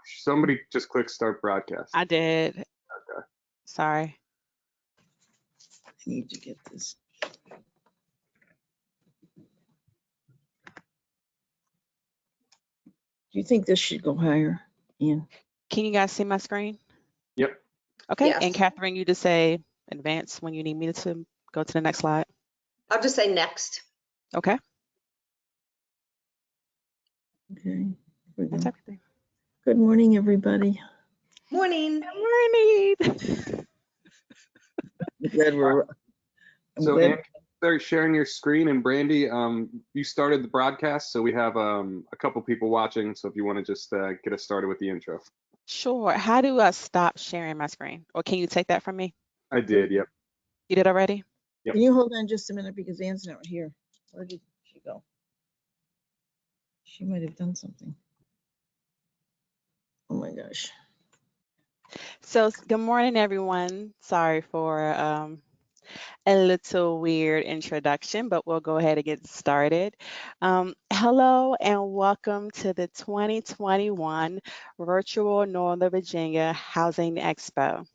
Somebody just click start broadcast. I did. Okay. Sorry. I need to get this. Do you think this should go higher, Ian? Can you guys see my screen? Yep. Okay. Yes. And Catherine, you just say advance when you need me to go to the next slide. I'll just say next. Okay. Okay. here we That's go. everything. Good morning, everybody. Morning. Good morning. I'm glad we're. I'm So, glad. Ann, start sharing your screen, and Brandy, you started the broadcast, so we have a couple people watching. So if you want to just get us started with the intro. Sure. How do I stop sharing my screen? Or can you take that from me? I did. Yep. You did already? Yep. Can you hold on just a minute because Ann's not here? Where did she go? She might have done something. Oh my gosh. So good morning, everyone. Sorry for a little weird introduction, but we'll go ahead and get started. Hello and welcome to the 2021 Virtual Northern Virginia Housing Expo.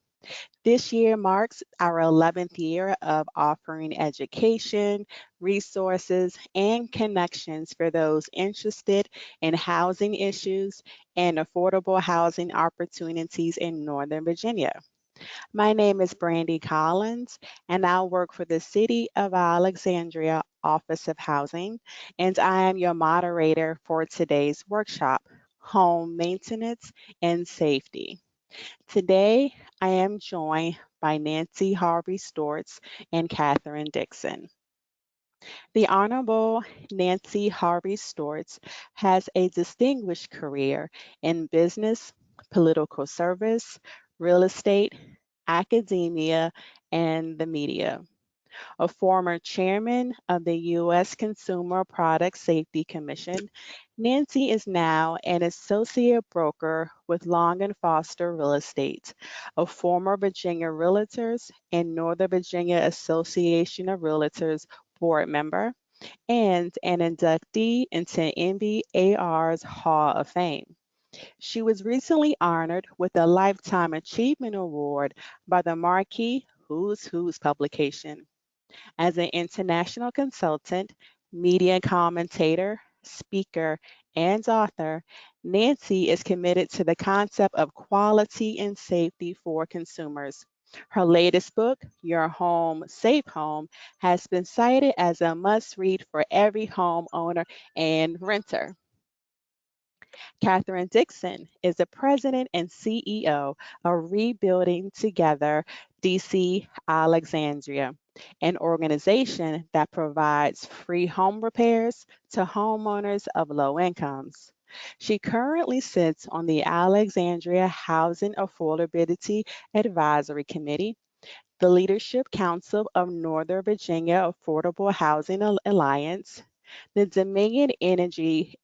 This year marks our 11th year of offering education, resources, and connections for those interested in housing issues and affordable housing opportunities in Northern Virginia. My name is Brandy Collins, and I work for the City of Alexandria Office of Housing, and I am your moderator for today's workshop, Home Maintenance and Safety. Today, I am joined by Nancy Harvey Storts and Catherine Dixon. The Honorable Nancy Harvey Storts has a distinguished career in business, political service, real estate, academia, and the media. A former chairman of the U.S. Consumer Product Safety Commission, Nancy is now an associate broker with Long and Foster Real Estate, a former Virginia Realtors and Northern Virginia Association of Realtors board member, and an inductee into NVAR's Hall of Fame. She was recently honored with a Lifetime Achievement Award by the Marquee Who's Who's publication. As an international consultant, media commentator, speaker, and author, Nancy is committed to the concept of quality and safety for consumers. Her latest book, Your Home, Safe Home, has been cited as a must-read for every homeowner and renter. Catherine Dixon is the president and CEO of Rebuilding Together DC Alexandria, an organization that provides free home repairs to homeowners of low incomes. She currently sits on the Alexandria Housing Affordability Advisory Committee, the Leadership Council of Northern Virginia Affordable Housing Alliance, the Dominion Energy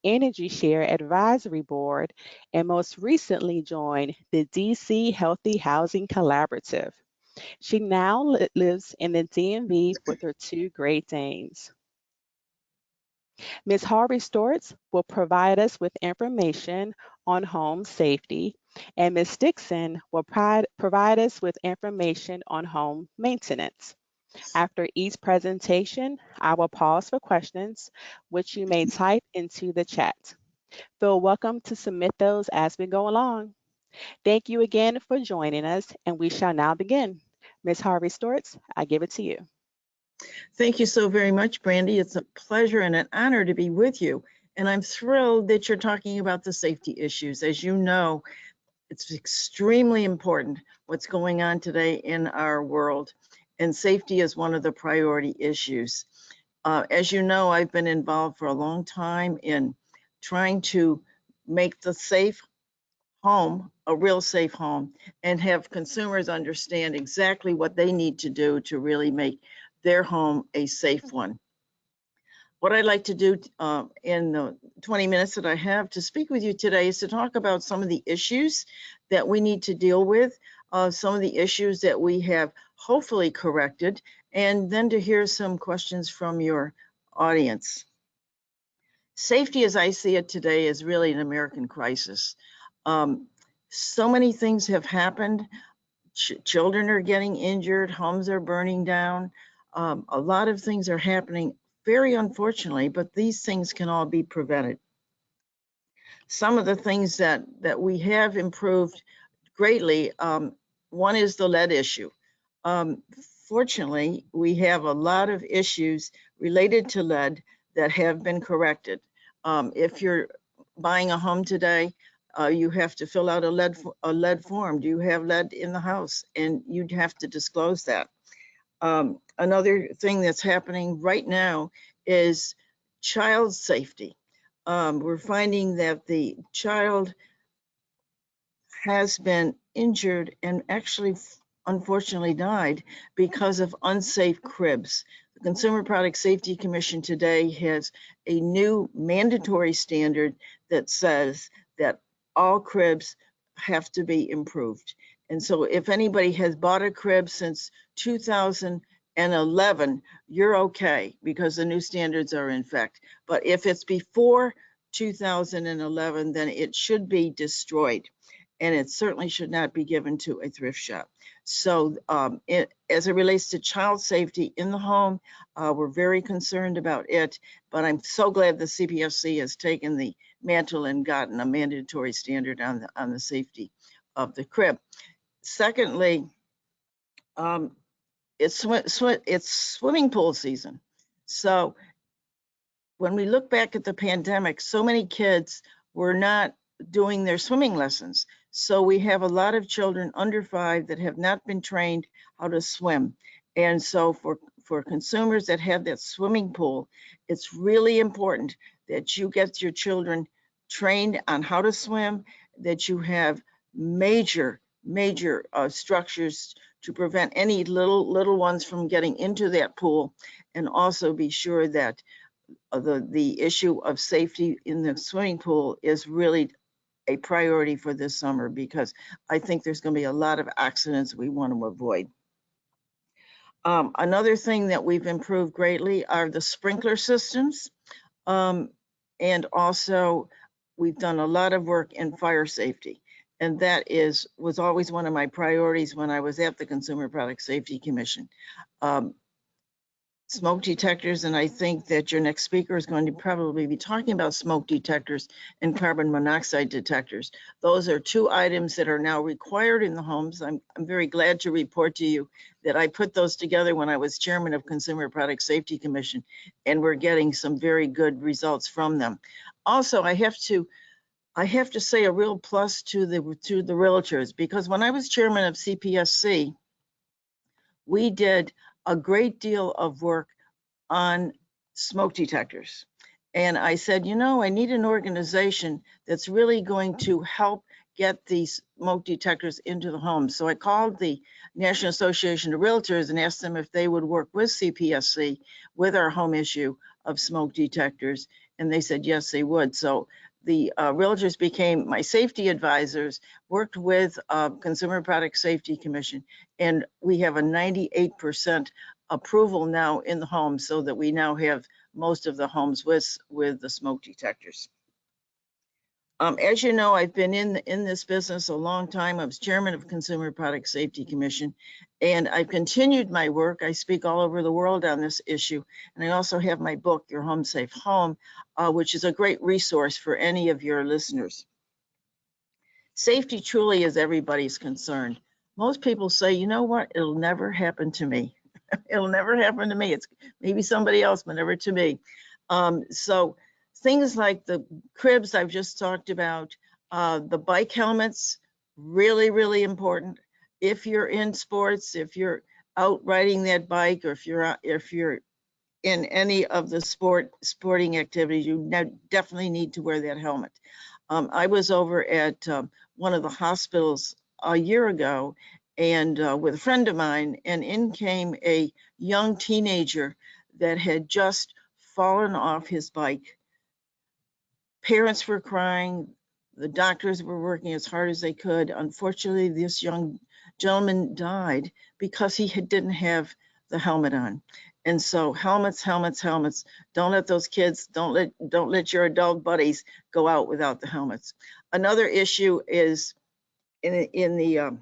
Share Advisory Board, and most recently joined the DC Healthy Housing Collaborative. She now lives in the DMV with her two Great Danes. Ms. Harvey Storts will provide us with information on home safety, and Ms. Dixon will provide us with information on home maintenance. After each presentation, I will pause for questions, which you may type into the chat. Feel welcome to submit those as we go along. Thank you again for joining us, and we shall now begin. Ms. Harvey Storts, I give it to you. Thank you so very much, Brandy. It's a pleasure and an honor to be with you. And I'm thrilled that you're talking about the safety issues. As you know, it's extremely important what's going on today in our world. And safety is one of the priority issues. As you know, I've been involved for a long time in trying to make the safe home a real safe home and have consumers understand exactly what they need to do to really make their home a safe one. What I'd like to do in the 20 minutes that I have to speak with you today is to talk about some of the issues that we need to deal with, some of the issues that we have hopefully corrected, and then to hear some questions from your audience. Safety, as I see it today, is really an American crisis. So many things have happened. Children are getting injured, homes are burning down. A lot of things are happening, very unfortunately, but these things can all be prevented. Some of the things that we have improved greatly, one is the lead issue. Fortunately, we have a lot of issues related to lead that have been corrected. If you're buying a home today, you have to fill out a lead form. Do you have lead in the house? And you'd have to disclose that. Another thing that's happening right now is child safety. We're finding that the child has been injured and actually unfortunately died because of unsafe cribs. The Consumer Product Safety Commission today has a new mandatory standard that says that all cribs have to be improved. And so if anybody has bought a crib since 2011, you're okay because the new standards are in effect. But if it's before 2011, then it should be destroyed. And it certainly should not be given to a thrift shop. So as it relates to child safety in the home, we're very concerned about it, but I'm so glad the CPSC has taken the mantle and gotten a mandatory standard on the safety of the crib. Secondly, it's swimming pool season. So when we look back at the pandemic, so many kids were not doing their swimming lessons. So we have a lot of children under 5 that have not been trained how to swim. And so for consumers that have that swimming pool, it's really important that you get your children trained on how to swim, that you have major structures to prevent any little ones from getting into that pool, and also be sure that the issue of safety in the swimming pool is really a priority for this summer, because I think there's going to be a lot of accidents we want to avoid. Another thing that we've improved greatly are the sprinkler systems. And also we've done a lot of work in fire safety. And that was always one of my priorities when I was at the Consumer Product Safety Commission. Smoke detectors, and I think that your next speaker is going to probably be talking about smoke detectors and carbon monoxide detectors. Those are 2 items that are now required in the homes. I'm very glad to report to you that I put those together when I was chairman of Consumer Product Safety Commission, and we're getting some very good results from them. Also, I have to say a real plus to the realtors, because when I was chairman of CPSC, we did a great deal of work on smoke detectors. And I said, you know, I need an organization that's really going to help get these smoke detectors into the homes. So I called the National Association of Realtors and asked them if they would work with CPSC with our home issue of smoke detectors. And they said, yes, they would. So the realtors became my safety advisors, worked with Consumer Product Safety Commission, and we have a 98% approval now in the home, so that we now have most of the homes with the smoke detectors. As you know, I've been in this business a long time. I was chairman of Consumer Product Safety Commission, and I've continued my work. I speak all over the world on this issue, and I also have my book, Your Home Safe Home, which is a great resource for any of your listeners. Safety truly is everybody's concern. Most people say, you know what, it'll never happen to me. It'll never happen to me. It's maybe somebody else, but never to me. So things like the cribs I've just talked about, the bike helmets, really, really important. If you're in sports, if you're out riding that bike, or if you're in any of the sporting activities, you definitely need to wear that helmet. I was over at one of the hospitals a year ago, and with a friend of mine, and in came a young teenager that had just fallen off his bike. Parents were crying. The doctors were working as hard as they could. Unfortunately, this young gentleman died because he didn't have the helmet on. And so helmets, helmets, helmets. Don't let those kids, don't let your adult buddies go out without the helmets. Another issue is in the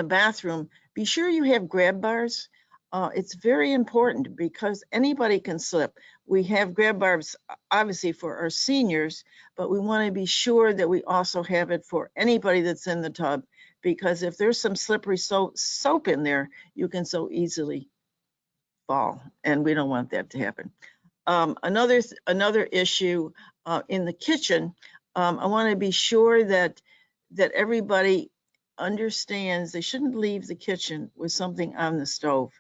bathroom, be sure you have grab bars. It's very important because anybody can slip. We have grab bars obviously for our seniors, but we want to be sure that we also have it for anybody that's in the tub, because if there's some slippery soap in there, you can so easily fall, and we don't want that to happen. Another issue in the kitchen, I want to be sure that everybody understands they shouldn't leave the kitchen with something on the stove.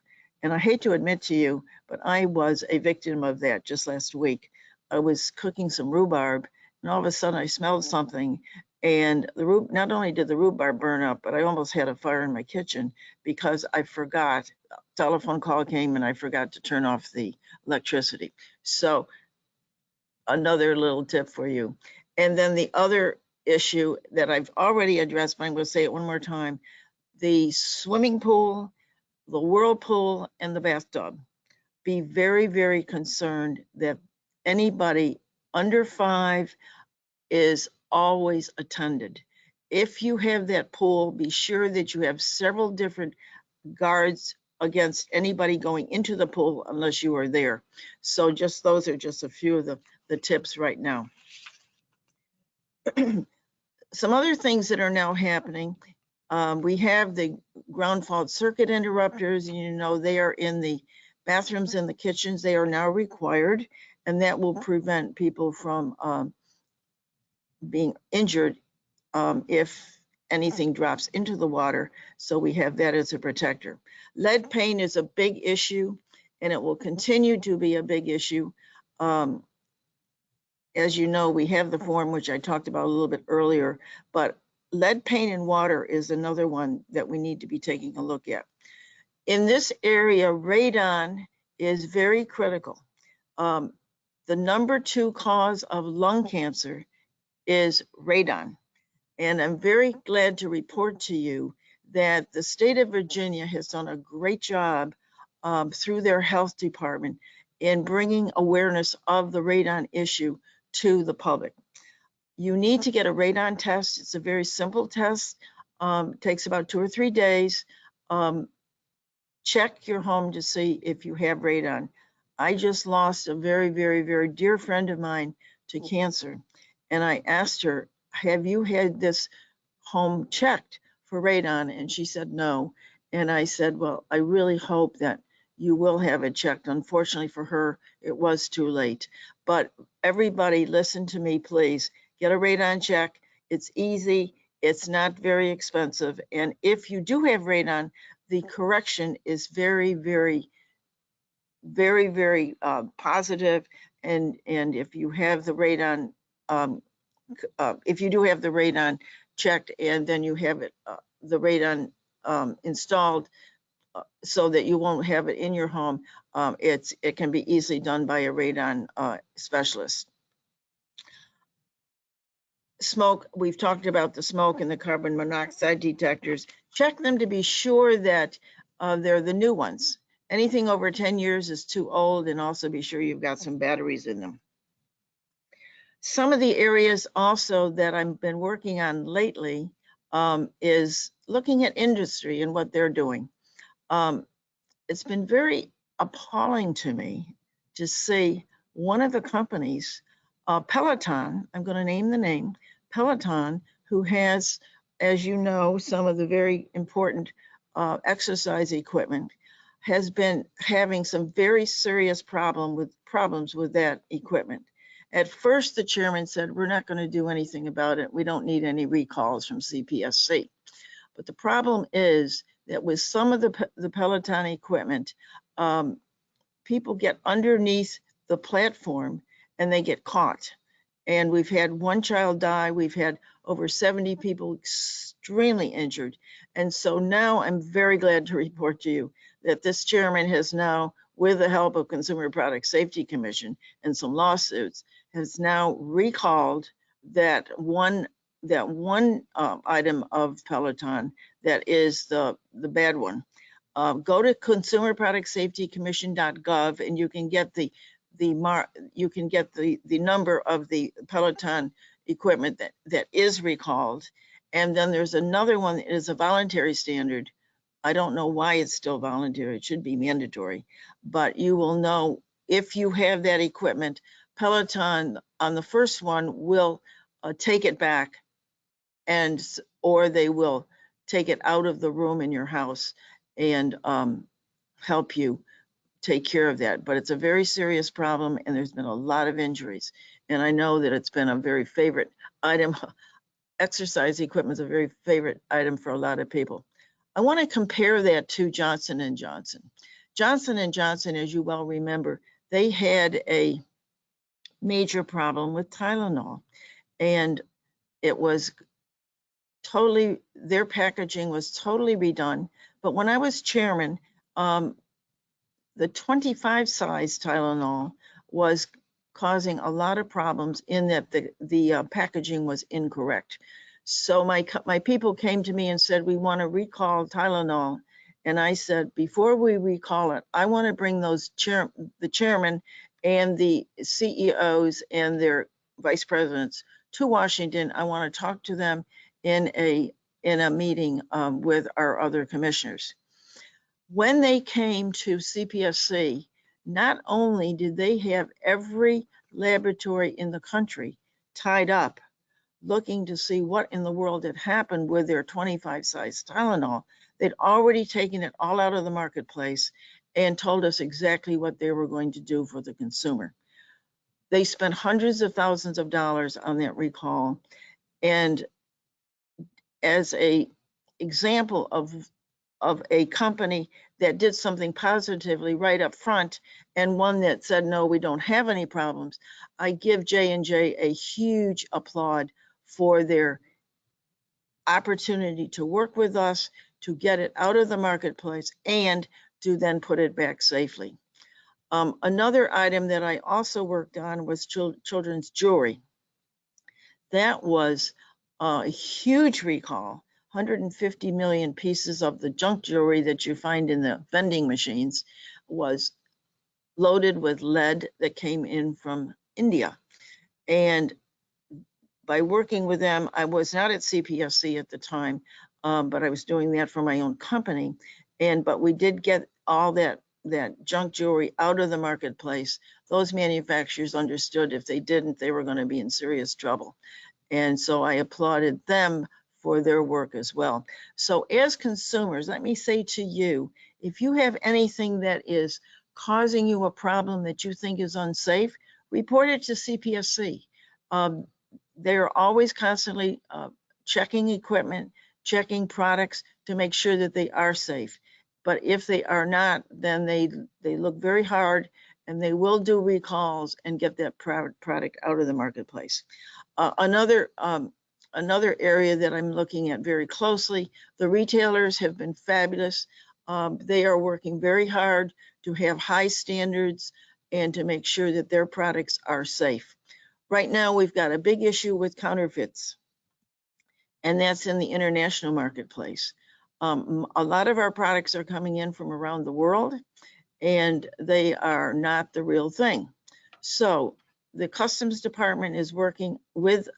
And I hate to admit to you, but I was a victim of that just last week. I was cooking some rhubarb, and all of a sudden I smelled something, and not only did the rhubarb burn up, but I almost had a fire in my kitchen because I forgot. A telephone call came and I forgot to turn off the electricity. So another little tip for you. And then the other issue that I've already addressed, but I'm going to say it one more time: the swimming pool, the whirlpool, and the bathtub. Be very, very concerned that anybody under 5 is always attended. If you have that pool, be sure that you have several different guards against anybody going into the pool unless you are there. So just those are just a few of the tips right now. Some other things that are now happening. We have the ground fault circuit interrupters, and you know they are in the bathrooms and the kitchens. They are now required, and that will prevent people from being injured if anything drops into the water. So we have that as a protector. Lead paint is a big issue, and it will continue to be a big issue. As you know, we have the form, which I talked about a little bit earlier, but lead paint in water is another one that we need to be taking a look at. In this area, radon is very critical. The number 2 cause of lung cancer is radon. And I'm very glad to report to you that the state of Virginia has done a great job through their health department in bringing awareness of the radon issue to the public. You need to get a radon test. It's a very simple test. Takes about 2 or 3 days. Check your home to see if you have radon. I just lost a very, very, very dear friend of mine to cancer. And I asked her, have you had this home checked for radon? And she said no. And I said, well, I really hope that you will have it checked. Unfortunately for her, it was too late. But everybody, listen to me, please. Get a radon check. It's easy. It's not very expensive. And if you do have radon, the correction is very, very, very, very positive. And if you have the radon, if you do have the radon checked and then you have it, the radon installed so that you won't have it in your home, it can be easily done by a radon specialist. Smoke, we've talked about the smoke and the carbon monoxide detectors. Check them to be sure that they're the new ones. Anything over 10 years is too old, and also be sure you've got some batteries in them. Some of the areas also that I've been working on lately is looking at industry and what they're doing. It's been very appalling to me to see one of the companies, Peloton, I'm going to name the name, Peloton, who has, as you know, some of the very important exercise equipment, has been having some very serious problems with that equipment. At first, the chairman said, we're not going to do anything about it. We don't need any recalls from CPSC. But the problem is that with some of the Peloton equipment, people get underneath the platform and they get caught. And we've had one child die. We've had over 70 people extremely injured. And so now I'm very glad to report to you that this chairman has now, with the help of Consumer Product Safety Commission and some lawsuits, has now recalled that one item of Peloton that is the bad one. Go to consumerproductsafetykcommission.gov and you can get the number of the Peloton equipment that is recalled. And then there's another one that is a voluntary standard. I don't know why it's still voluntary. It should be mandatory, but you will know if you have that equipment. Peloton on the first one will take it back, or they will take it out of the room in your house and help you take care of that. But it's a very serious problem, and there's been a lot of injuries. And I know that it's been a very favorite item. Exercise equipment is a very favorite item for a lot of people. I want to compare that to Johnson & Johnson. Johnson & Johnson, as you well remember, they had a major problem with Tylenol, and it was totally, their packaging was totally redone. But when I was chairman, the 25 size Tylenol was causing a lot of problems in that the packaging was incorrect. So my people came to me and said, we want to recall Tylenol. And I said, before we recall it, I want to bring those the chairman and the CEOs and their vice presidents to Washington. I want to talk to them in a meeting with our other commissioners. When they came to CPSC, not only did they have every laboratory in the country tied up looking to see what in the world had happened with their 25 size Tylenol, they'd already taken it all out of the marketplace and told us exactly what they were going to do for the consumer. They spent hundreds of thousands of dollars on that recall. And as an example of a company that did something positively right up front and one that said, no, we don't have any problems, I give J&J a huge applaud for their opportunity to work with us, to get it out of the marketplace, and to then put it back safely. Another item that I also worked on was children's jewelry. That was a huge recall. 150 million pieces of the junk jewelry that you find in the vending machines was loaded with lead that came in from India. And by working with them, I was not at CPSC at the time, but I was doing that for my own company. But we did get all that junk jewelry out of the marketplace. Those manufacturers understood if they didn't, they were going to be in serious trouble. And so I applauded them for their work as well. So as consumers, let me say to you, if you have anything that is causing you a problem that you think is unsafe, report it to CPSC. They're always constantly checking equipment, checking products to make sure that they are safe. But if they are not, then they look very hard and they will do recalls and get that product out of the marketplace. Another area that I'm looking at very closely, the retailers have been fabulous. They are working very hard to have high standards and to make sure that their products are safe. Right now, we've got a big issue with counterfeits, and that's in the international marketplace. A lot of our products are coming in from around the world, and they are not the real thing. So the Customs Department is working with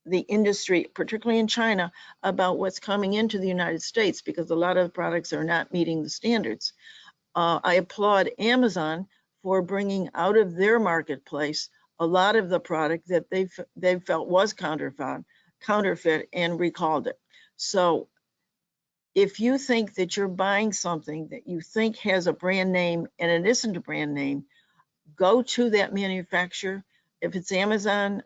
the industry, particularly in China, about what's coming into the United States, because a lot of the products are not meeting the standards. I applaud Amazon for bringing out of their marketplace a lot of the product that they felt was counterfeit and recalled it. So if you think that you're buying something that you think has a brand name and it isn't a brand name, go to that manufacturer. If it's Amazon,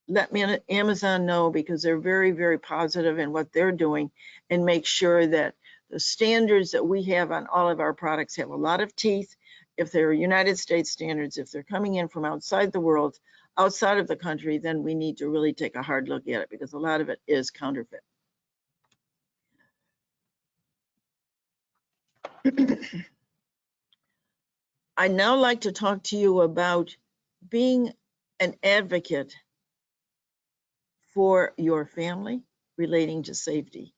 let Amazon know, because they're very, very positive in what they're doing, and make sure that the standards that we have on all of our products have a lot of teeth. If they're United States standards, if they're coming in from outside the world, outside of the country, then we need to really take a hard look at it, because a lot of it is counterfeit. I'd now like to talk to you about being an advocate for your family relating to safety.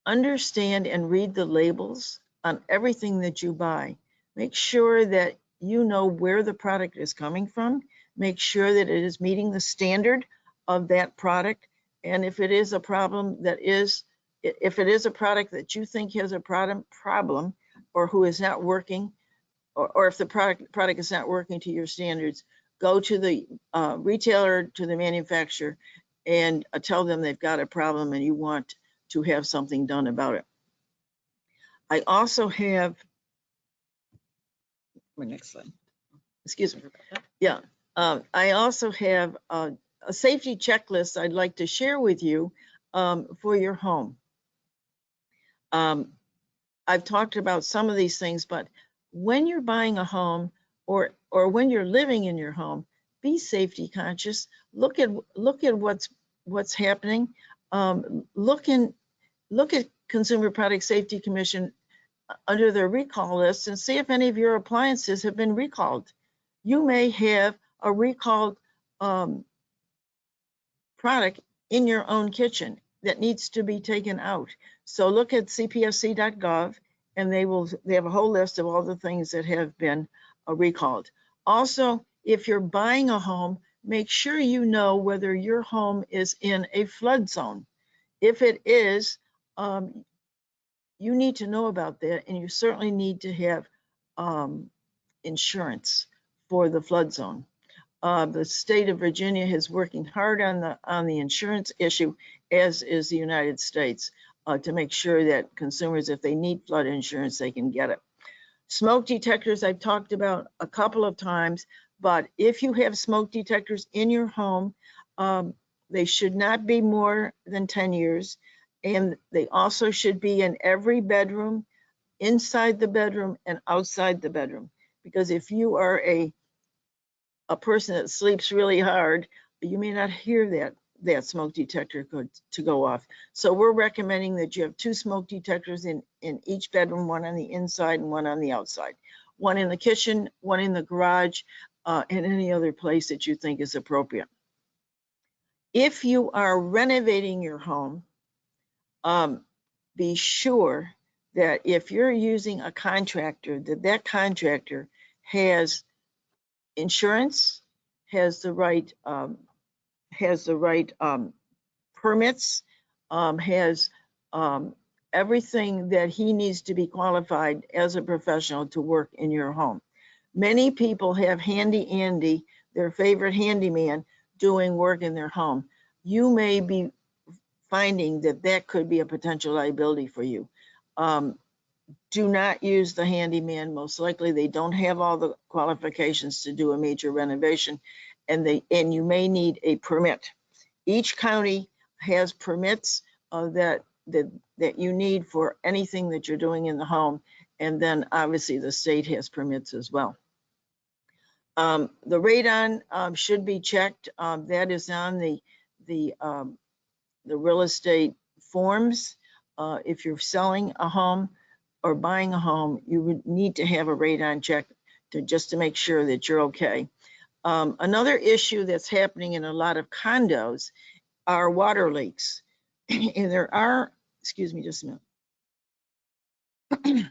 understand and read the labels on everything that you buy. Make sure that you know where the product is coming from. Make sure that it is meeting the standard of that product. And if it is a problem that is, if it is a product that you think has a problem or who is not working, or if the product is not working to your standards, go to the retailer, to the manufacturer, and tell them they've got a problem and you want to have something done about it. I also have, my next slide, excuse me. Yeah, I also have a safety checklist I'd like to share with you for your home. I've talked about some of these things, but when you're buying a home or when you're living in your home, be safety conscious. Look at what's happening. Look at Consumer Product Safety Commission under their recall list and see if any of your appliances have been recalled. You may have a recalled product in your own kitchen that needs to be taken out. So look at cpsc.gov and they have a whole list of all the things that have been recalled. Also, if you're buying a home, make sure you know whether your home is in a flood zone. If it is, you need to know about that, and you certainly need to have insurance for the flood zone. The state of Virginia is working hard on the insurance issue, as is the United States, to make sure that consumers, if they need flood insurance, they can get it. Smoke detectors I've talked about a couple of times, but if you have smoke detectors in your home, they should not be more than 10 years. And they also should be in every bedroom, inside the bedroom and outside the bedroom. Because if you are a person that sleeps really hard, you may not hear that smoke detector to go off. So we're recommending that you have 2 smoke detectors in each bedroom, one on the inside and one on the outside. One in the kitchen, one in the garage, and any other place that you think is appropriate. If you are renovating your home, be sure that if you're using a contractor, that contractor has insurance, has the right permits, has everything that he needs to be qualified as a professional to work in your home. Many people have Handy Andy, their favorite handyman, doing work in their home. You may be finding that could be a potential liability for you. Do not use the handyman. Most likely they don't have all the qualifications to do a major renovation, and you may need a permit. Each county has permits that you need for anything that you're doing in the home, and then obviously the state has permits as well. The radon should be checked. That is on the real estate forms. If you're selling a home or buying a home, you would need to have a radon check just to make sure that you're okay. Another issue that's happening in a lot of condos are water leaks. And there are, excuse me just a minute.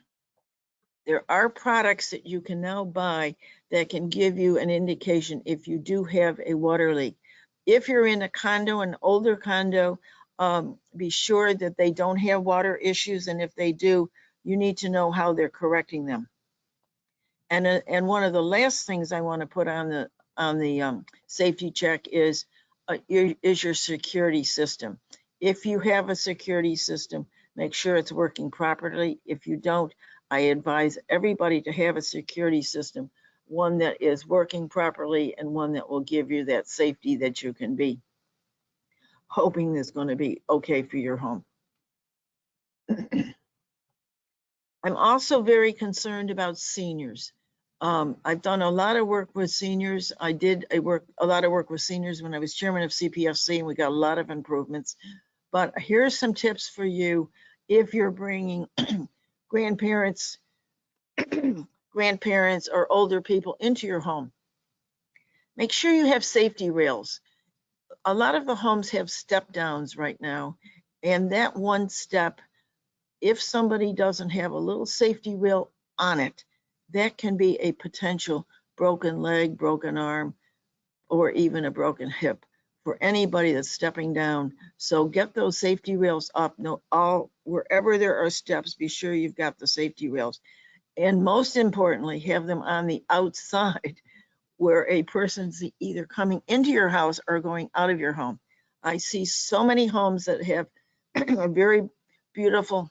There are products that you can now buy that can give you an indication if you do have a water leak. If you're in a condo, an older condo, be sure that they don't have water issues, and if they do, you need to know how they're correcting them. And one of the last things I want to put on the safety check is your security system. If you have a security system, make sure it's working properly. If you don't, I advise everybody to have a security system, one that is working properly and one that will give you that safety that you can be hoping is going to be okay for your home. I'm also very concerned about seniors. I've done a lot of work with seniors. I did a lot of work with seniors when I was chairman of CPFC, and we got a lot of improvements. But here's some tips for you if you're bringing grandparents or older people into your home. Make sure you have safety rails. A lot of the homes have step downs right now, and that one step if somebody doesn't have a little safety rail on it, that can be a potential broken leg, broken arm, or even a broken hip for anybody that's stepping down. So get those safety rails up. Wherever there are steps, be sure you've got the safety rails. And most importantly, have them on the outside where a person's either coming into your house or going out of your home. I see so many homes that have a very beautiful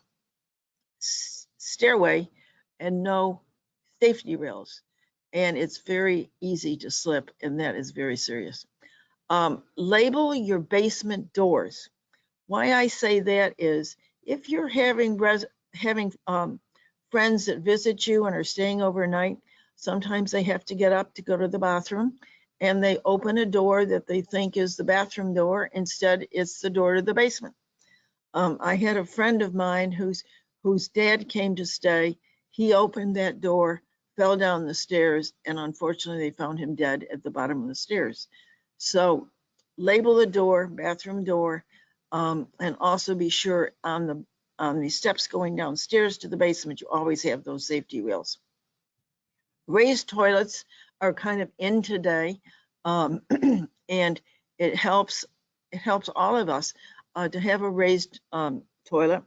stairway and no safety rails. And it's very easy to slip, and that is very serious. Label your basement doors. Why I say that is if you're having friends that visit you and are staying overnight, sometimes they have to get up to go to the bathroom, and they open a door that they think is the bathroom door. Instead, it's the door to the basement. I had a friend of mine whose dad came to stay. He opened that door, fell down the stairs, and unfortunately they found him dead at the bottom of the stairs. So label the door, bathroom door, and also be sure on the steps going downstairs to the basement, you always have those safety rails. Raised toilets are kind of in today, and it helps all of us to have a raised toilet,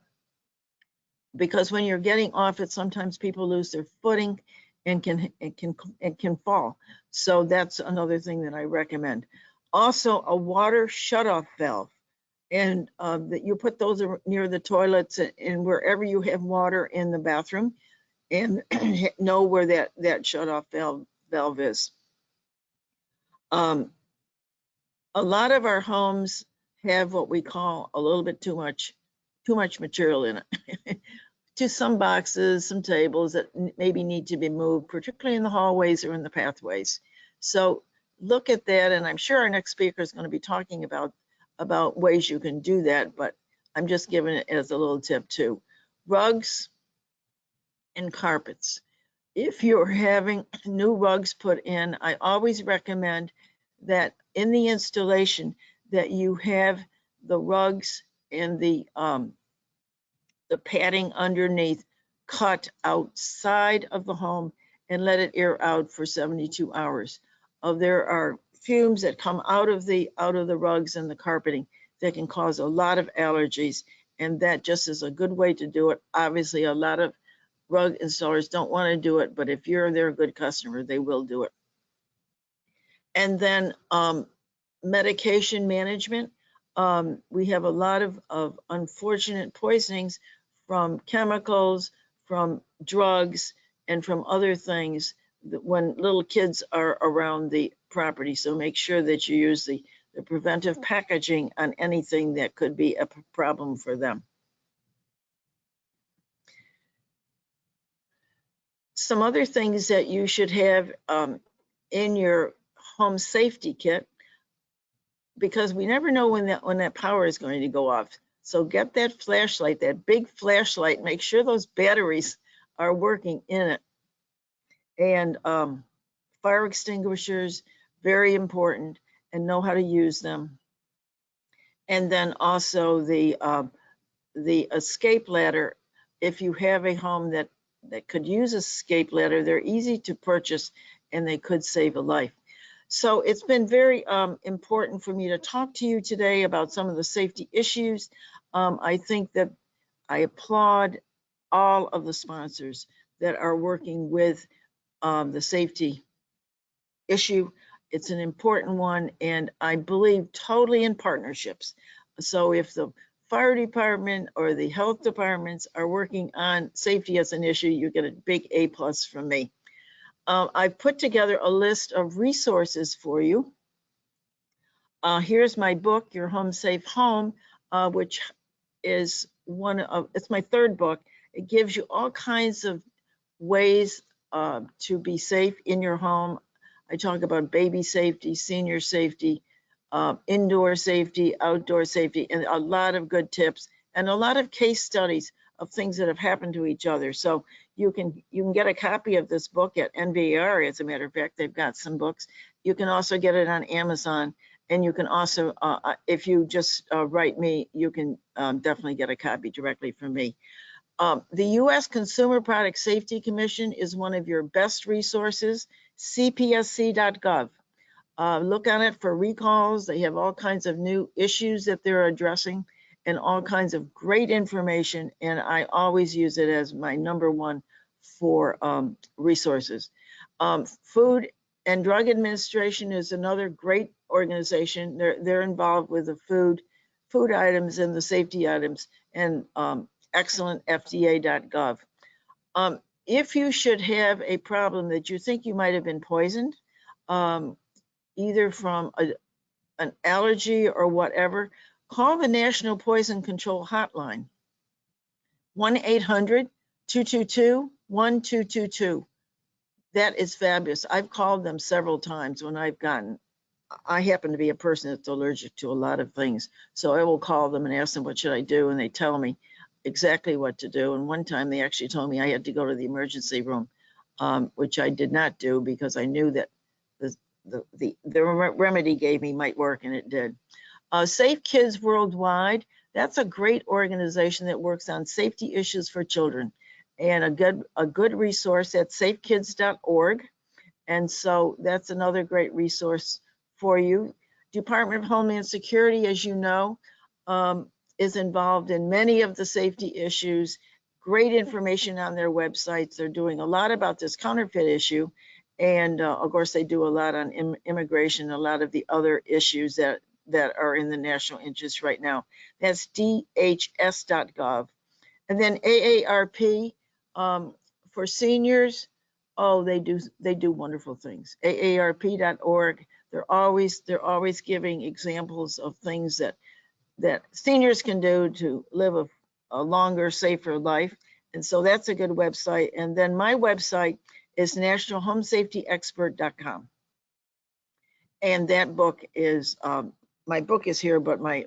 because when you're getting off it, sometimes people lose their footing and can fall. So that's another thing that I recommend. Also, a water shutoff valve, and that you put those near the toilets and wherever you have water in the bathroom, and know where that shutoff valve is. A lot of our homes have what we call a little bit too much material in it. To some boxes, some tables that maybe need to be moved, particularly in the hallways or in the pathways. So look at that, and I'm sure our next speaker is going to be talking about ways you can do that, but I'm just giving it as a little tip too. Rugs and carpets. If you're having new rugs put in, I always recommend that in the installation that you have the rugs and the padding underneath cut outside of the home and let it air out for 72 hours. There are fumes that come out of the rugs and the carpeting that can cause a lot of allergies, and that just is a good way to do it. Obviously, a lot of rug installers don't want to do it, but if you're their good customer, they will do it. And then medication management. We have a lot of unfortunate poisonings from chemicals, from drugs, and from other things when little kids are around the property. So make sure that you use the preventive packaging on anything that could be a problem for them. Some other things that you should have in your home safety kit, because we never know when that power is going to go off. So get that flashlight, that big flashlight, make sure those batteries are working in it. And fire extinguishers, very important, and know how to use them. And then also the escape ladder. If you have a home that could use a escape ladder, they're easy to purchase and they could save a life. So it's been very important for me to talk to you today about some of the safety issues. I think that I applaud all of the sponsors that are working with the safety issue. It's an important one, and I believe totally in partnerships. So if the fire department or the health departments are working on safety as an issue, you get a big A+ from me. I've put together a list of resources for you. Here's my book, Your Home Safe Home, which is it's my third book. It gives you all kinds of ways to be safe in your home. I talk about baby safety, senior safety, indoor safety, outdoor safety, and a lot of good tips and a lot of case studies of things that have happened to each other. So you can get a copy of this book at NVR. As a matter of fact, they've got some books. You can also get it on Amazon, and you can also, if you just write me, you can definitely get a copy directly from me. The U.S. Consumer Product Safety Commission is one of your best resources, cpsc.gov. Look on it for recalls. They have all kinds of new issues that they're addressing and all kinds of great information. And I always use it as my number 1 for resources. Food and Drug Administration is another great organization. They're involved with the food items and the safety items, and excellent, fda.gov. If you should have a problem that you think you might have been poisoned, either from an allergy or whatever, call the National Poison Control Hotline, 1-800-222-1222. That is fabulous. I've called them several times when I happen to be a person that's allergic to a lot of things. So I will call them and ask them, what should I do? And they tell me exactly what to do. And one time they actually told me I had to go to the emergency room, which I did not do because I knew that the remedy gave me might work, and it did. Safe Kids Worldwide, that's a great organization that works on safety issues for children, and a good resource at safekids.org. And so that's another great resource for you. Department of Homeland Security, as you know, is involved in many of the safety issues. Great information on their websites. They're doing a lot about this counterfeit issue. And of course, they do a lot on immigration, a lot of the other issues that are in the national interest right now. That's dhs.gov. And then AARP for seniors. Oh, they do wonderful things. AARP.org. They're always giving examples of things that seniors can do to live a longer, safer life. And so that's a good website. And then my website is nationalhomesafetyexpert.com. And that book is, my book is here, but my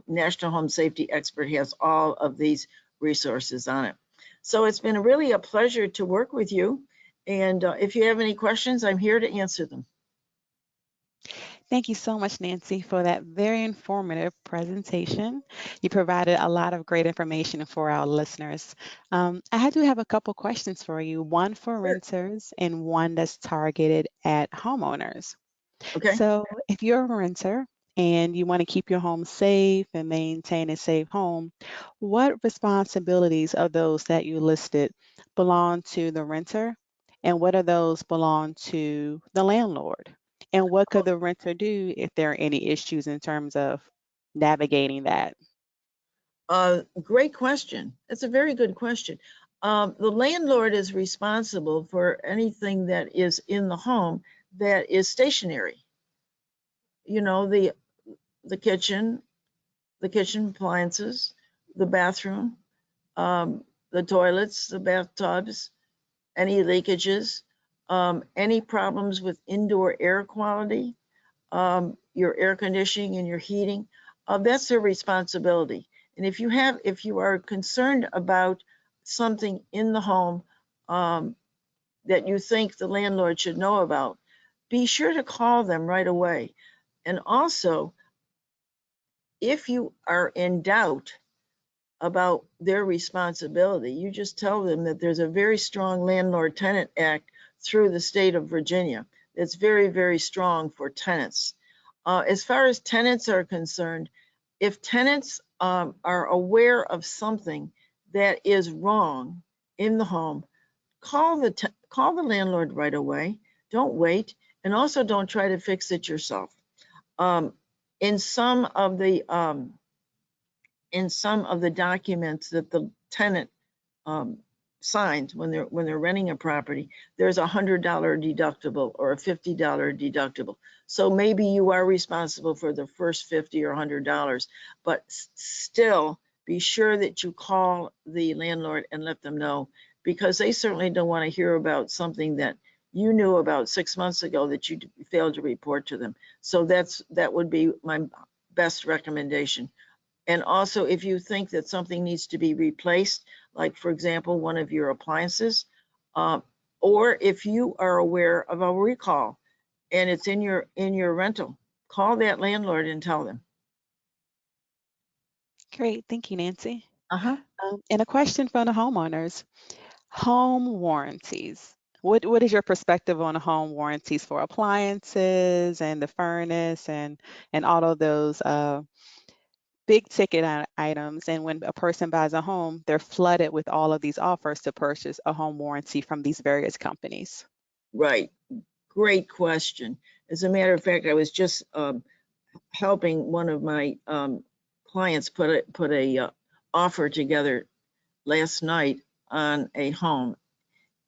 National Home Safety Expert has all of these resources on it. So it's been really a pleasure to work with you. And if you have any questions, I'm here to answer them. Thank you so much, Nancy, for that very informative presentation. You provided a lot of great information for our listeners. I do have a couple questions for you, one for renters and one that's targeted at homeowners. Okay. So if you're a renter and you want to keep your home safe and maintain a safe home, what responsibilities of those that you listed belong to the renter, and what of those belong to the landlord? And what could the renter do if there are any issues in terms of navigating that? Great question. It's a very good question. The landlord is responsible for anything that is in the home that is stationary. You know, the kitchen appliances, the bathroom, the toilets, the bathtubs, any leakages, any problems with indoor air quality, your air conditioning and your heating, that's their responsibility. And if you are concerned about something in the home that you think the landlord should know about, be sure to call them right away. And also, if you are in doubt about their responsibility, you just tell them that there's a very strong Landlord-Tenant Act through the state of Virginia. It's very, very strong for tenants. As far as tenants are concerned, if tenants are aware of something that is wrong in the home, call the landlord right away. Don't wait, and also don't try to fix it yourself. In some of the documents that the tenant signs when they're renting a property, there's a $100 deductible or a $50 deductible. So maybe you are responsible for the first $50 or $100, but still be sure that you call the landlord and let them know, because they certainly don't want to hear about something that you knew about 6 months ago that you failed to report to them. So that would be my best recommendation. And also, if you think that something needs to be replaced, like for example, one of your appliances, or if you are aware of a recall and it's in your rental, call that landlord and tell them. Great, thank you, Nancy. Uh-huh. And a question from the homeowners. Home warranties. What is your perspective on home warranties for appliances and the furnace and all of those big ticket items? And when a person buys a home, they're flooded with all of these offers to purchase a home warranty from these various companies. Right. Great question. As a matter of fact, I was just helping one of my clients put a offer together last night on a home,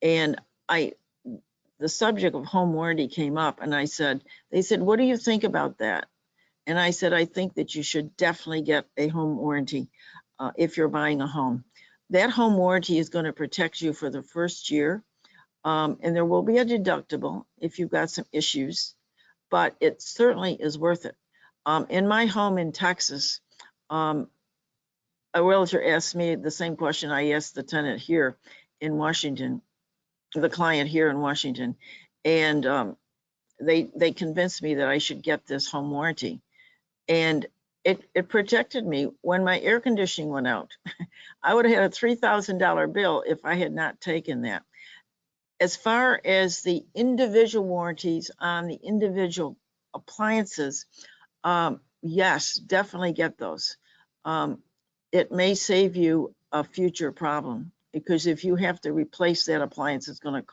and the subject of home warranty came up, and they said, what do you think about that? And I said, I think that you should definitely get a home warranty if you're buying a home. That home warranty is going to protect you for the first year, and there will be a deductible if you've got some issues, but it certainly is worth it. In my home in Texas, a realtor asked me the same question I asked the tenant here in Washington, the client here in Washington, and they convinced me that I should get this home warranty. And it protected me when my air conditioning went out. I would have had a $3,000 bill if I had not taken that. As far as the individual warranties on the individual appliances, yes, definitely get those. It may save you a future problem, because if you have to replace that appliance, it's going to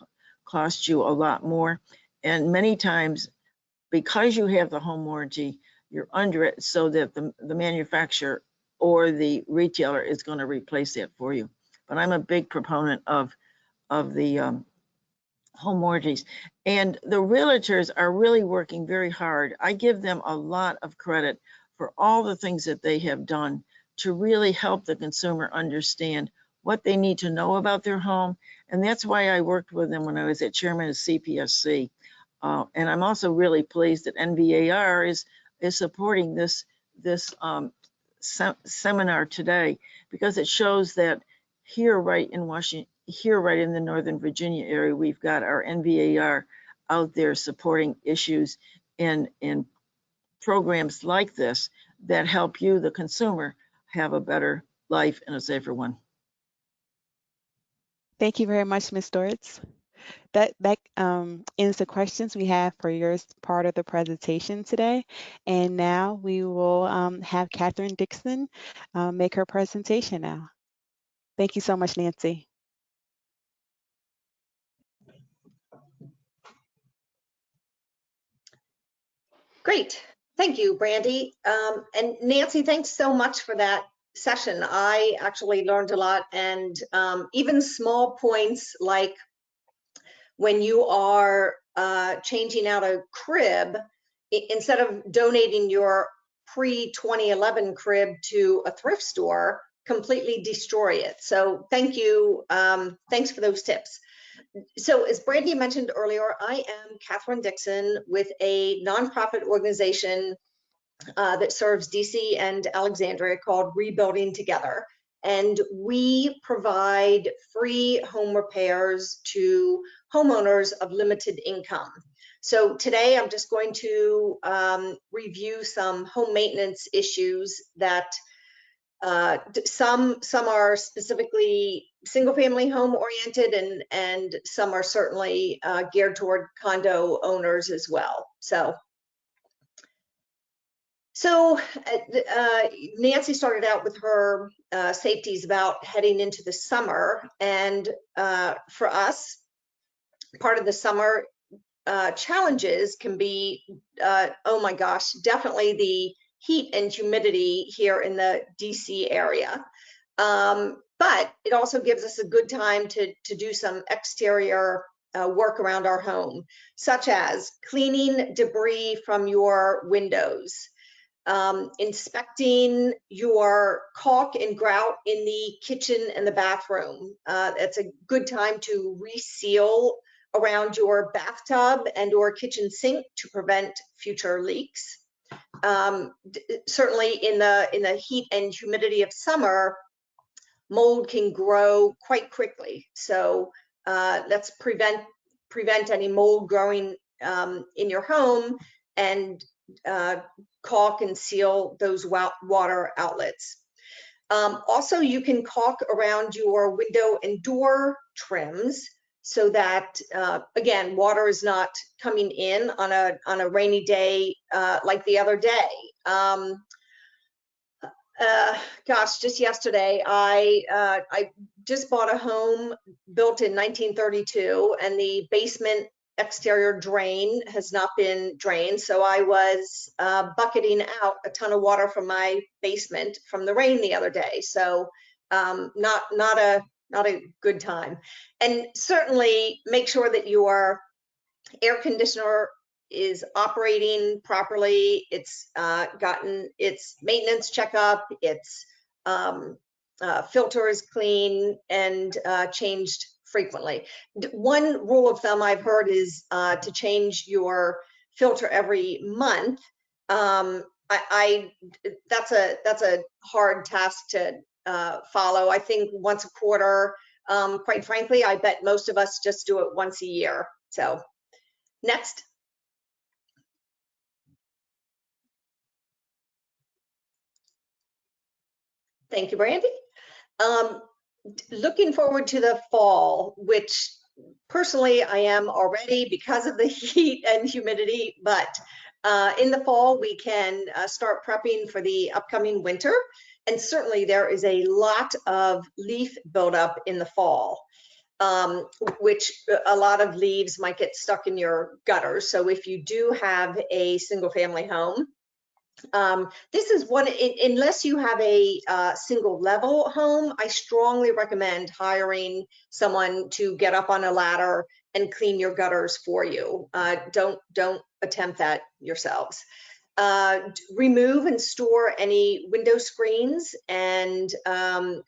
cost you a lot more. And many times, because you have the home warranty, you're under it so that the manufacturer or the retailer is going to replace that for you. But I'm a big proponent of the home warranties. And the realtors are really working very hard. I give them a lot of credit for all the things that they have done to really help the consumer understand what they need to know about their home. And that's why I worked with them when I was chairman of CPSC. And I'm also really pleased that NVAR is supporting this seminar today, because it shows that here right in Washington, here right in the Northern Virginia area, we've got our NVAR out there supporting issues and programs like this that help you, the consumer, have a better life and a safer one. Thank you very much, Ms. Dortz. That ends the questions we have for your part of the presentation today. And now we will have Catherine Dixon make her presentation now. Thank you so much, Nancy. Great. Thank you, Brandy. And Nancy, thanks so much for that session. I actually learned a lot, and even small points like when you are changing out a crib, instead of donating your pre-2011 crib to a thrift store, completely destroy it. So thank you. Thanks for those tips. So as Brandy mentioned earlier, I am Catherine Dixon with a nonprofit organization that serves DC and Alexandria called Rebuilding Together. And we provide free home repairs to homeowners of limited income. So today I'm just going to review some home maintenance issues that some are specifically single-family home oriented, and some are certainly geared toward condo owners as well. So Nancy started out with her safeties about heading into the summer, and for us, part of the summer challenges can be, oh my gosh, definitely the heat and humidity here in the DC area. But it also gives us a good time to do some exterior work around our home, such as cleaning debris from your windows, inspecting your caulk and grout in the kitchen and the bathroom. It's a good time to reseal around your bathtub and or kitchen sink to prevent future leaks. Certainly in the heat and humidity of summer, mold can grow quite quickly. So let's prevent any mold growing in your home, and caulk and seal those water outlets. Also, you can caulk around your window and door trims so that, again, water is not coming in on a rainy day like the other day. Gosh, just yesterday, I just bought a home built in 1932, and the basement exterior drain has not been drained. So I was bucketing out a ton of water from my basement from the rain the other day. So not a good time. And certainly make sure that your air conditioner is operating properly. It's gotten its maintenance checkup, its filter is clean and changed frequently. One rule of thumb I've heard is to change your filter every month. That's a hard task to follow. I think once a quarter. Quite frankly, I bet most of us just do it once a year. So next. Thank you, Brandy. Looking forward to the fall, which personally I am already because of the heat and humidity, but in the fall we can start prepping for the upcoming winter. And certainly there is a lot of leaf buildup in the fall, which a lot of leaves might get stuck in your gutters. So if you do have a single family home, this is one, unless you have a single level home, I strongly recommend hiring someone to get up on a ladder and clean your gutters for you. Don't attempt that yourselves. Remove and store any window screens and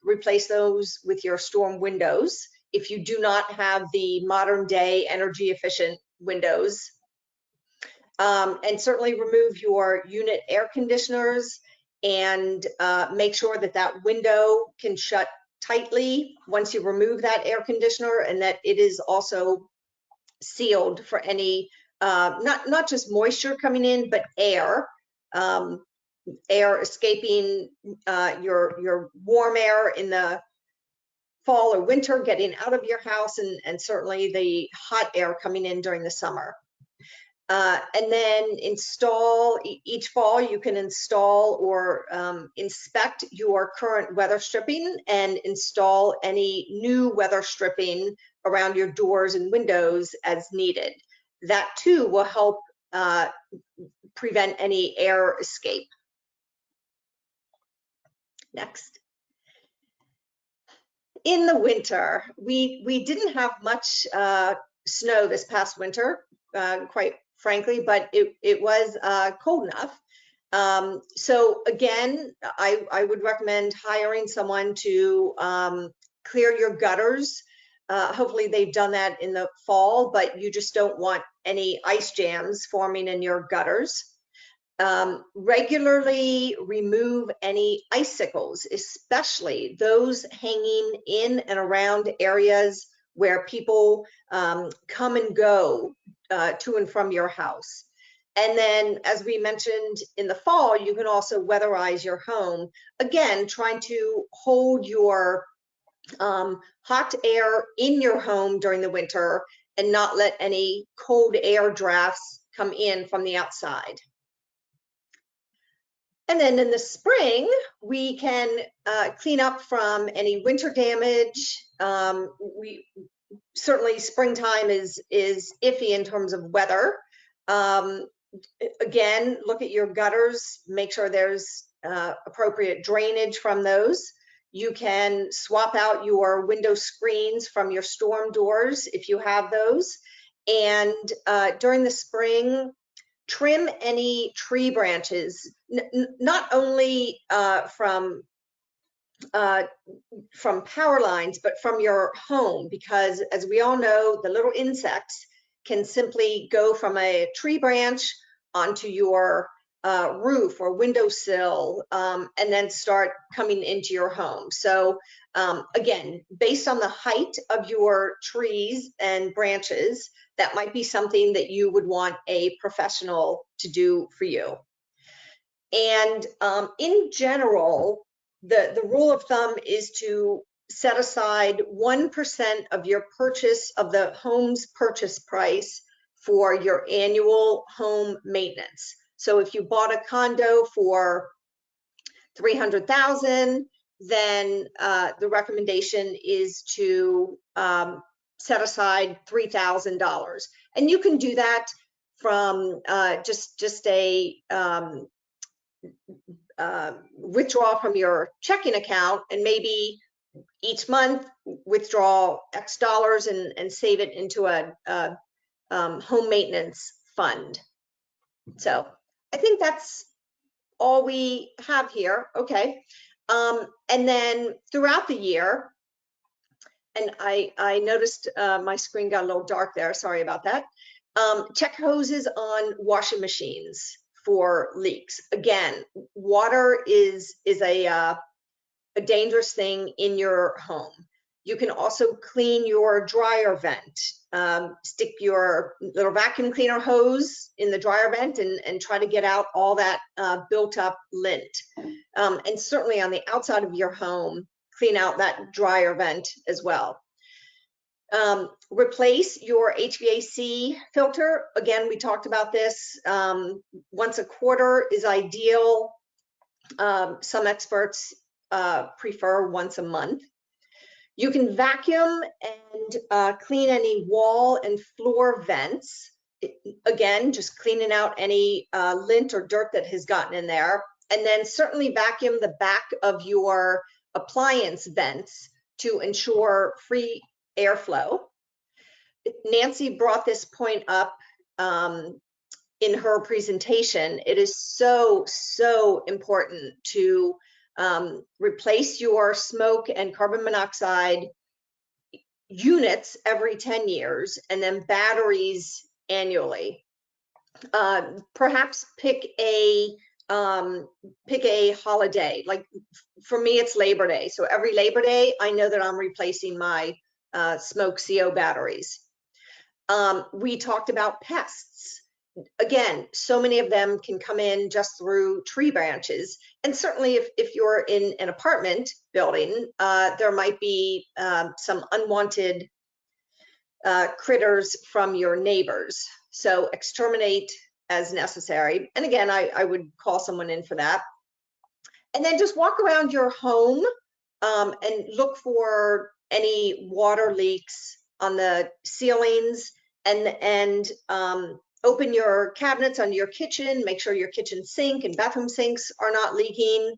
replace those with your storm windows if you do not have the modern day energy efficient windows. And certainly remove your unit air conditioners and make sure that that window can shut tightly once you remove that air conditioner, and that it is also sealed for any, not just moisture coming in, but air escaping, your warm air in the fall or winter getting out of your house, and certainly the hot air coming in during the summer. And then install, each fall you can install or inspect your current weather stripping and install any new weather stripping around your doors and windows as needed. That too will help prevent any air escape. Next. In the winter, we didn't have much snow this past winter, quite frankly, but it was cold enough. So again, I would recommend hiring someone to clear your gutters. Hopefully they've done that in the fall, but you just don't want any ice jams forming in your gutters. Regularly remove any icicles, especially those hanging in and around areas where people come and go to and from your house. And then, as we mentioned, in the fall, you can also weatherize your home. Again, trying to hold your hot air in your home during the winter and not let any cold air drafts come in from the outside. And then in the spring, we can clean up from any winter damage. Certainly springtime is iffy in terms of weather. Again, look at your gutters, make sure there's appropriate drainage from those. You can swap out your window screens from your storm doors if you have those. And during the spring, trim any tree branches, not only from power lines, but from your home, because as we all know, the little insects can simply go from a tree branch onto your roof or windowsill and then start coming into your home. So again, based on the height of your trees and branches, that might be something that you would want a professional to do for you. And in general, the rule of thumb is to set aside 1% of your purchase of the home's purchase price for your annual home maintenance. So if you bought a condo for $300,000, then the recommendation is to set aside $3,000, and you can do that from just a withdraw from your checking account, and maybe each month withdraw X dollars and save it into a home maintenance fund. So I think that's all we have here. Okay. And then throughout the year, and I noticed my screen got a little dark there. Sorry about that. Check hoses on washing machines for leaks. Again, water is a dangerous thing in your home. You can also clean your dryer vent. Stick your little vacuum cleaner hose in the dryer vent and try to get out all that built up lint. And certainly on the outside of your home, clean out that dryer vent as well. Replace your HVAC filter. Again, we talked about this. Once a quarter is ideal. Some experts prefer once a month. You can vacuum and clean any wall and floor vents. Again, just cleaning out any lint or dirt that has gotten in there. And then certainly vacuum the back of your appliance vents to ensure free airflow. Nancy brought this point up in her presentation. It is so important to replace your smoke and carbon monoxide units every 10 years, and then batteries annually. Perhaps pick a holiday. Like for me, it's Labor Day. So every Labor Day, I know that I'm replacing my smoke CO batteries. We talked about pests. Again, so many of them can come in just through tree branches. And certainly if you're in an apartment building, there might be some unwanted critters from your neighbors. So exterminate as necessary. And again, I would call someone in for that. And then just walk around your home and look for any water leaks on the ceilings, and open your cabinets on your kitchen. Make sure your kitchen sink and bathroom sinks are not leaking.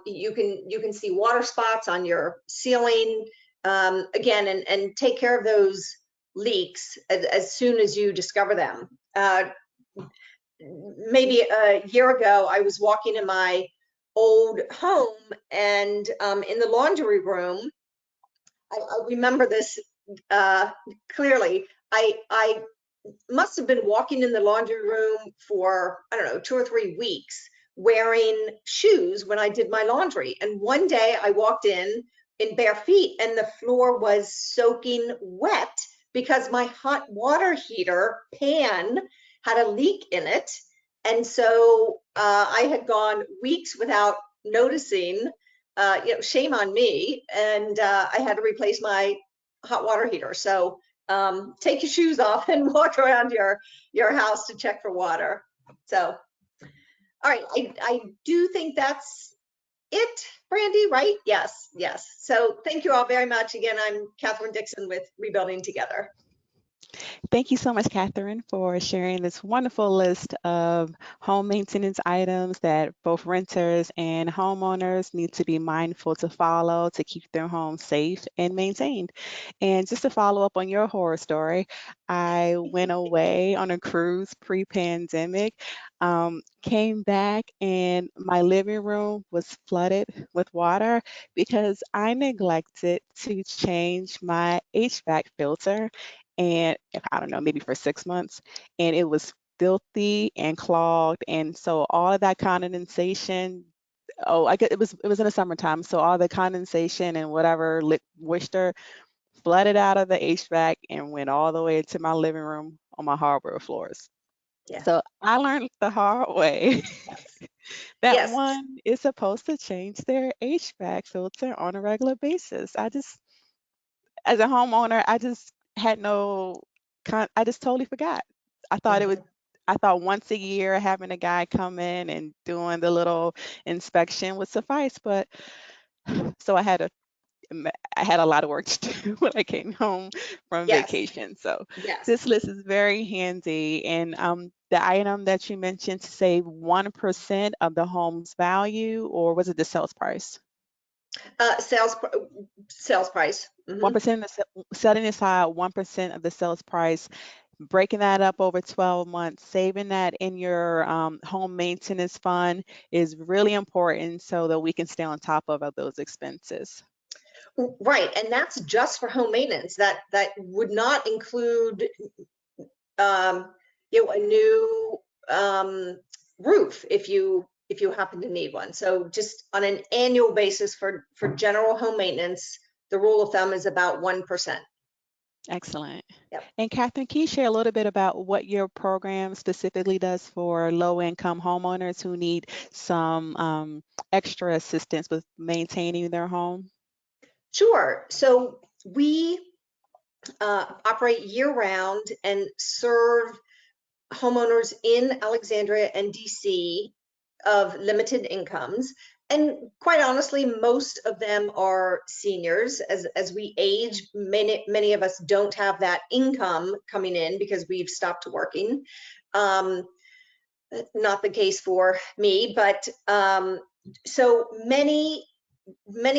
You can see water spots on your ceiling. Again, and take care of those leaks as soon as you discover them. Maybe a year ago, I was walking in my old home, and in the laundry room, I remember this clearly. I must have been walking in the laundry room for, I don't know, 2 or 3 weeks wearing shoes when I did my laundry. And one day I walked in bare feet, and the floor was soaking wet because my hot water heater pan had a leak in it. And so I had gone weeks without noticing, shame on me. And I had to replace my hot water heater. So take your shoes off and walk around your house to check for water. So, all right, I do think that's it, Brandy, right? Yes. So thank you all very much. Again, I'm Catherine Dixon with Rebuilding Together. Thank you so much, Catherine, for sharing this wonderful list of home maintenance items that both renters and homeowners need to be mindful to follow to keep their home safe and maintained. And just to follow up on your horror story, I went away on a cruise pre-pandemic, came back, and my living room was flooded with water because I neglected to change my HVAC filter. And I don't know, maybe for 6 months, and it was filthy and clogged. And so all of that condensation, I guess it was in the summertime, so all the condensation and whatever moisture flooded out of the HVAC and went all the way to my living room on my hardwood floors. Yeah. So I learned the hard way Yes. that Yes. one is supposed to change their HVAC filter on a regular basis. As a homeowner, I just had I just totally forgot. I thought it was, Mhm. I thought once a year having a guy come in and doing the little inspection would suffice, but so I had a lot of work to do when I came home from Yes. vacation. So Yes. this list is very handy. And the item that you mentioned to save 1% of the home's value, or was it the sales price? Sales price. Mhm. 1% of setting aside 1% of the sales price, breaking that up over 12 months, saving that in your home maintenance fund is really important so that we can stay on top of those expenses. Right, and that's just for home maintenance. That would not include a new roof if you happen to need one. So just on an annual basis for general home maintenance, the rule of thumb is about 1%. Excellent. Yep. And Catherine, can you share a little bit about what your program specifically does for low-income homeowners who need some extra assistance with maintaining their home? Sure. So we operate year-round and serve homeowners in Alexandria and DC of limited incomes. And quite honestly, most of them are seniors. As we age, many of us don't have that income coming in because we've stopped working. Not the case for me, but so many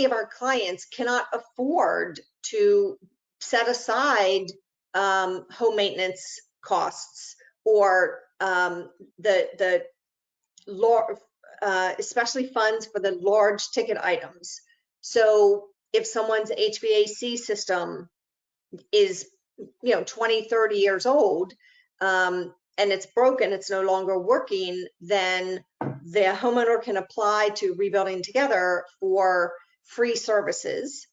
of our clients cannot afford to set aside home maintenance costs or the especially funds for the large ticket items. So if someone's HVAC system is 20, 30 years old, and it's broken, it's no longer working, then the homeowner can apply to Rebuilding Together for free services.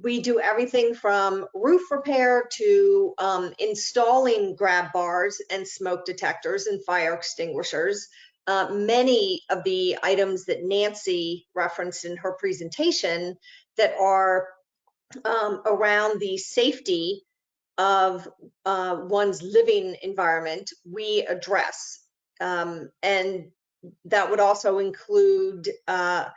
We do everything from roof repair to installing grab bars and smoke detectors and fire extinguishers. Many of the items that Nancy referenced in her presentation that are around the safety of one's living environment, we address. And that would also include a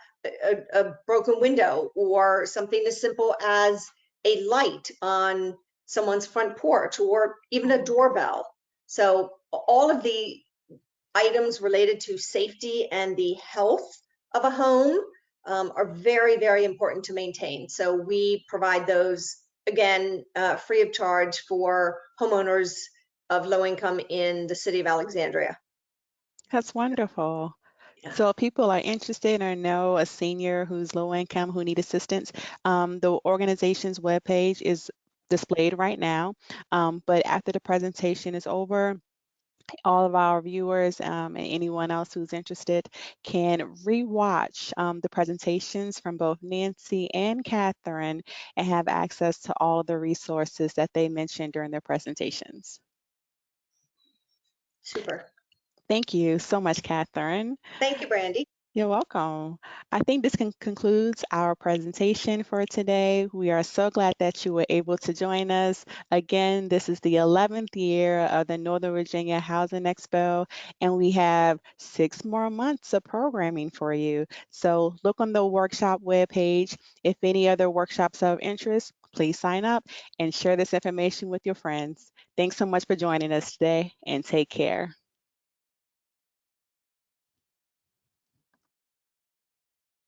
broken window or something as simple as a light on someone's front porch or even a doorbell. So all of the items related to safety and the health of a home are very, very important to maintain. So we provide those, again, free of charge for homeowners of low income in the city of Alexandria. That's wonderful. Yeah. So if people are interested or know a senior who's low income who need assistance, the organization's webpage is displayed right now. But after the presentation is over, all of our viewers and anyone else who's interested can rewatch the presentations from both Nancy and Catherine and have access to all of the resources that they mentioned during their presentations. Super. Thank you so much, Catherine. Thank you, Brandy. You're welcome. I think this concludes our presentation for today. We are so glad that you were able to join us. Again, this is the 11th year of the Northern Virginia Housing Expo, and we have 6 more months of programming for you. So look on the workshop webpage. If any other workshops are of interest, please sign up and share this information with your friends. Thanks so much for joining us today, and take care.